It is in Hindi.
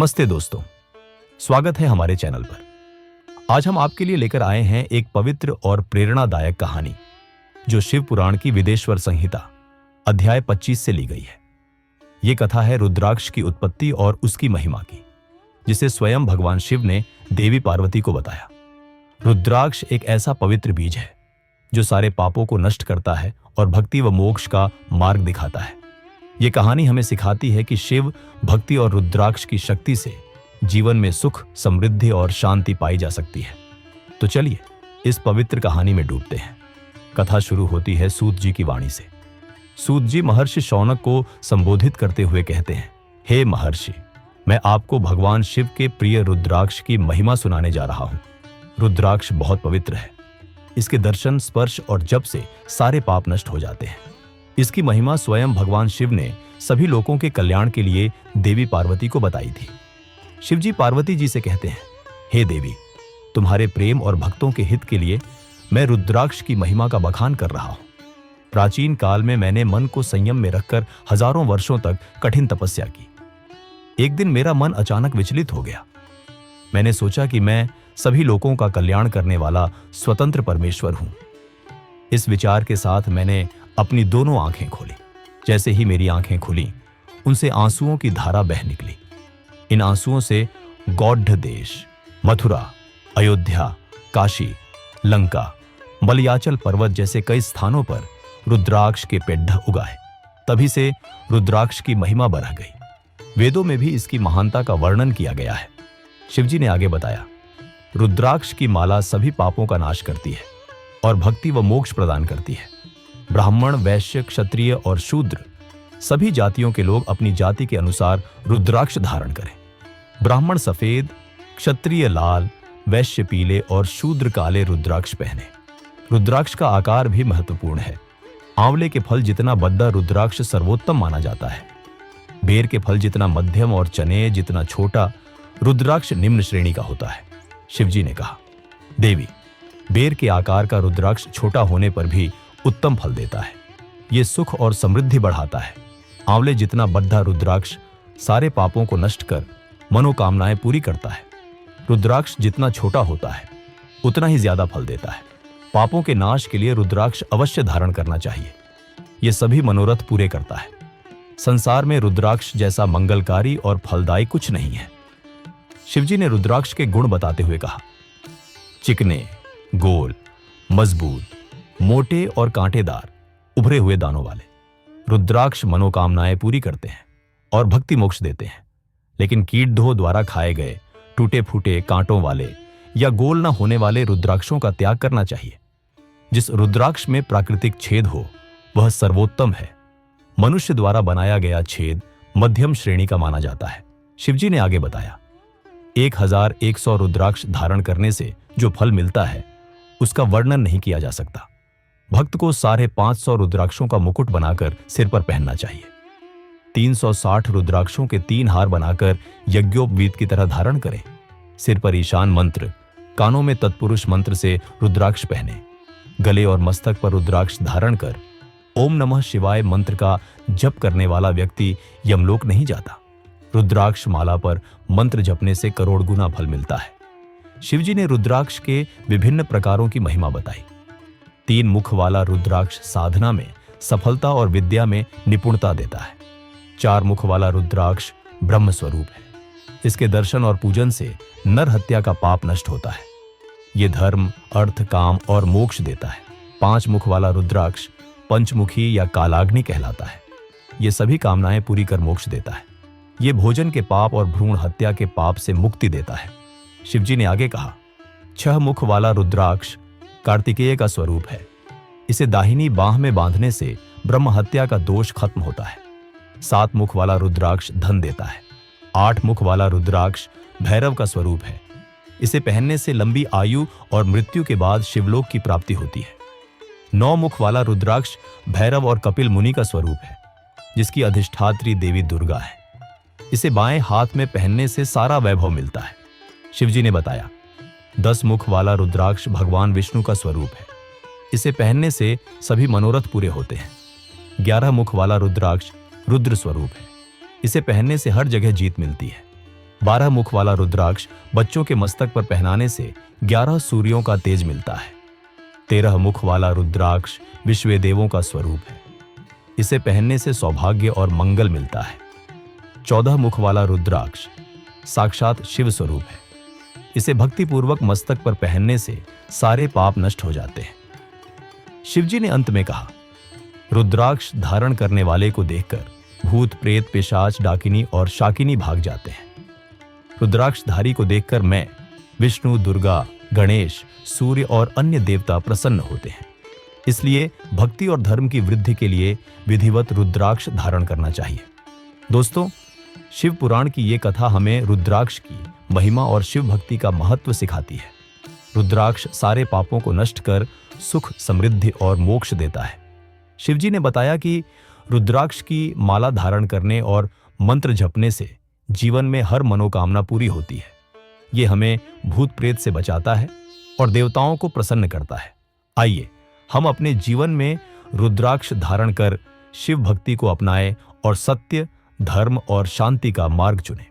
नमस्ते दोस्तों, स्वागत है हमारे चैनल पर। आज हम आपके लिए लेकर आए हैं एक पवित्र और प्रेरणादायक कहानी जो शिव पुराण की विदेश्वर संहिता अध्याय 25 से ली गई है। ये कथा है रुद्राक्ष की उत्पत्ति और उसकी महिमा की, जिसे स्वयं भगवान शिव ने देवी पार्वती को बताया। रुद्राक्ष एक ऐसा पवित्र बीज है जो सारे पापों को नष्ट करता है और भक्ति व मोक्ष का मार्ग दिखाता है। ये कहानी हमें सिखाती है कि शिव भक्ति और रुद्राक्ष की शक्ति से जीवन में सुख, समृद्धि और शांति पाई जा सकती है। तो चलिए इस पवित्र कहानी में डूबते हैं। कथा शुरू होती है सूत जी की वाणी से। सूत जी महर्षि शौनक को संबोधित करते हुए कहते हैं, हे महर्षि, मैं आपको भगवान शिव के प्रिय रुद्राक्ष की महिमा सुनाने जा रहा हूं। रुद्राक्ष बहुत पवित्र है। इसके दर्शन, स्पर्श और जप से सारे पाप नष्ट हो जाते हैं। इसकी महिमा स्वयं भगवान शिव ने सभी लोगों के कल्याण के लिए देवी पार्वती को बताई थी। शिव जी पार्वती जी से कहते हैं, हे देवी, तुम्हारे प्रेम और भक्तों के हित के लिए मैं रुद्राक्ष की महिमा का बखान कर रहा हूं। प्राचीन काल में मैंने मन को संयम में रखकर हजारों वर्षों तक कठिन तपस्या की। एक दिन मेरा मन अचानक विचलित हो गया। मैंने सोचा कि मैं सभी लोगों का कल्याण करने वाला स्वतंत्र परमेश्वर हूं। इस विचार के साथ मैंने अपनी दोनों आंखें खोली। जैसे ही मेरी आंखें खुली, उनसे आंसुओं की धारा बह निकली। इन आंसुओं से गौड़ देश, मथुरा, अयोध्या, काशी, लंका, मलयाचल पर्वत जैसे कई स्थानों पर रुद्राक्ष के पेड़ उगाए। तभी से रुद्राक्ष की महिमा बढ़ गई। वेदों में भी इसकी महानता का वर्णन किया गया है। शिवजी ने आगे बताया, रुद्राक्ष की माला सभी पापों का नाश करती है और भक्ति व मोक्ष प्रदान करती है। ब्राह्मण, वैश्य, क्षत्रिय और शूद्र सभी जातियों के लोग अपनी जाति के अनुसार रुद्राक्ष धारण करें। ब्राह्मण सफेद, क्षत्रिय लाल, वैश्य पीले और शूद्र काले रुद्राक्ष पहने। रुद्राक्ष का आकार भी महत्वपूर्ण है। आंवले के फल जितना बड़ा रुद्राक्ष सर्वोत्तम माना जाता है। बेर के फल जितना मध्यम और चने जितना छोटा रुद्राक्ष निम्न श्रेणी का होता है। शिवजी ने कहा, देवी, बेर के आकार का रुद्राक्ष छोटा होने पर भी उत्तम फल देता है। ये सुख और समृद्धि बढ़ाता है। आंवले जितना बड़ा रुद्राक्ष सारे पापों को नष्ट कर मनोकामनाएं पूरी करता है। रुद्राक्ष जितना छोटा होता है उतना ही ज्यादा फल देता है। पापों के नाश के लिए रुद्राक्ष अवश्य धारण करना चाहिए। ये सभी मनोरथ पूरे करता है। संसार में रुद्राक्ष जैसा मंगलकारी और फलदायी कुछ नहीं है। शिवजी ने रुद्राक्ष के गुण बताते हुए कहा, चिकने, गोल, मजबूत, मोटे और कांटेदार, उभरे हुए दानों वाले रुद्राक्ष मनोकामनाएं पूरी करते हैं और भक्ति मोक्ष देते हैं। लेकिन कीटधों द्वारा खाए गए टूटे फूटे कांटों वाले या गोल न होने वाले रुद्राक्षों का त्याग करना चाहिए। जिस रुद्राक्ष में प्राकृतिक छेद हो वह सर्वोत्तम है। मनुष्य द्वारा बनाया गया छेद मध्यम श्रेणी का माना जाता है। शिवजी ने आगे बताया, 1100 रुद्राक्ष धारण करने से जो फल मिलता है उसका वर्णन नहीं किया जा सकता। भक्त को 550 रुद्राक्षों का मुकुट बनाकर सिर पर पहनना चाहिए। 360 रुद्राक्षों के 3 हार बनाकर यज्ञोपवीत की तरह धारण करें। सिर पर ईशान मंत्र, कानों में तत्पुरुष मंत्र से रुद्राक्ष पहने। गले और मस्तक पर रुद्राक्ष धारण कर ओम नमः शिवाय मंत्र का जप करने वाला व्यक्ति यमलोक नहीं जाता। रुद्राक्ष माला पर मंत्र जपने से करोड़ गुना फल मिलता है। शिवजी ने रुद्राक्ष के विभिन्न प्रकारों की महिमा बताई। 3 मुख वाला रुद्राक्ष साधना में सफलता और विद्या में निपुणता देता है। 4 मुख वाला रुद्राक्ष ब्रह्म स्वरूप है। इसके दर्शन और पूजन से नर हत्या का पाप नष्ट होता है। ये धर्म, अर्थ, काम और मोक्ष देता है। 5 मुख वाला रुद्राक्ष पंचमुखी या कालाग्नि कहलाता है। ये सभी कामनाएं पूरी कर मोक्ष देता है। ये भोजन के पाप और भ्रूण हत्या के पाप से मुक्ति देता है। शिवजी ने आगे कहा, 6 मुख वाला रुद्राक्ष कार्तिकेय का स्वरूप है। इसे दाहिनी बांह में बांधने से ब्रह्म हत्या का दोष खत्म होता है। 7 मुख वाला रुद्राक्ष धन देता है। 8 मुख वाला रुद्राक्ष भैरव का स्वरूप है। इसे पहनने से लंबी आयु और मृत्यु के बाद शिवलोक की प्राप्ति होती है। 9 मुख वाला रुद्राक्ष भैरव और कपिल मुनि का स्वरूप है, जिसकी अधिष्ठात्री देवी दुर्गा है। इसे बाएं हाथ में पहनने से सारा वैभव मिलता है। शिवजी ने बताया, 10 मुख वाला रुद्राक्ष भगवान विष्णु का स्वरूप है। इसे पहनने से सभी मनोरथ पूरे होते हैं। 11 मुख वाला रुद्राक्ष रुद्र स्वरूप है। इसे पहनने से हर जगह जीत मिलती है। 12 मुख वाला रुद्राक्ष बच्चों के मस्तक पर पहनाने से 11 सूर्यों का तेज मिलता है। 13 मुख वाला रुद्राक्ष विश्व देवों का स्वरूप है। इसे पहनने से सौभाग्य और मंगल मिलता है। 14 मुख वाला रुद्राक्ष साक्षात शिव स्वरूप है। इसे भक्तिपूर्वक मस्तक पर पहनने से सारे पाप नष्ट हो जाते हैं। शिवजी ने अंत में कहा, रुद्राक्ष धारण करने वाले को देखकर भूत प्रेत पिशाच डाकिनी और शाकिनी भाग जाते हैं। रुद्राक्षधारी को देखकर मैं, विष्णु, दुर्गा, गणेश, सूर्य और अन्य देवता प्रसन्न होते हैं। इसलिए भक्ति और धर्म की वृद्धि के लिए विधिवत रुद्राक्ष धारण करना चाहिए। दोस्तों, शिव पुराण की ये कथा हमें रुद्राक्ष की महिमा और शिव भक्ति का महत्व सिखाती है। रुद्राक्ष सारे पापों को नष्ट कर सुख, समृद्धि और मोक्ष देता है। शिवजी ने बताया कि रुद्राक्ष की माला धारण करने और मंत्र जपने से जीवन में हर मनोकामना पूरी होती है। ये हमें भूत प्रेत से बचाता है और देवताओं को प्रसन्न करता है। आइए हम अपने जीवन में रुद्राक्ष धारण कर शिव भक्ति को अपनाएं और सत्य, धर्म और शांति का मार्ग चुनें।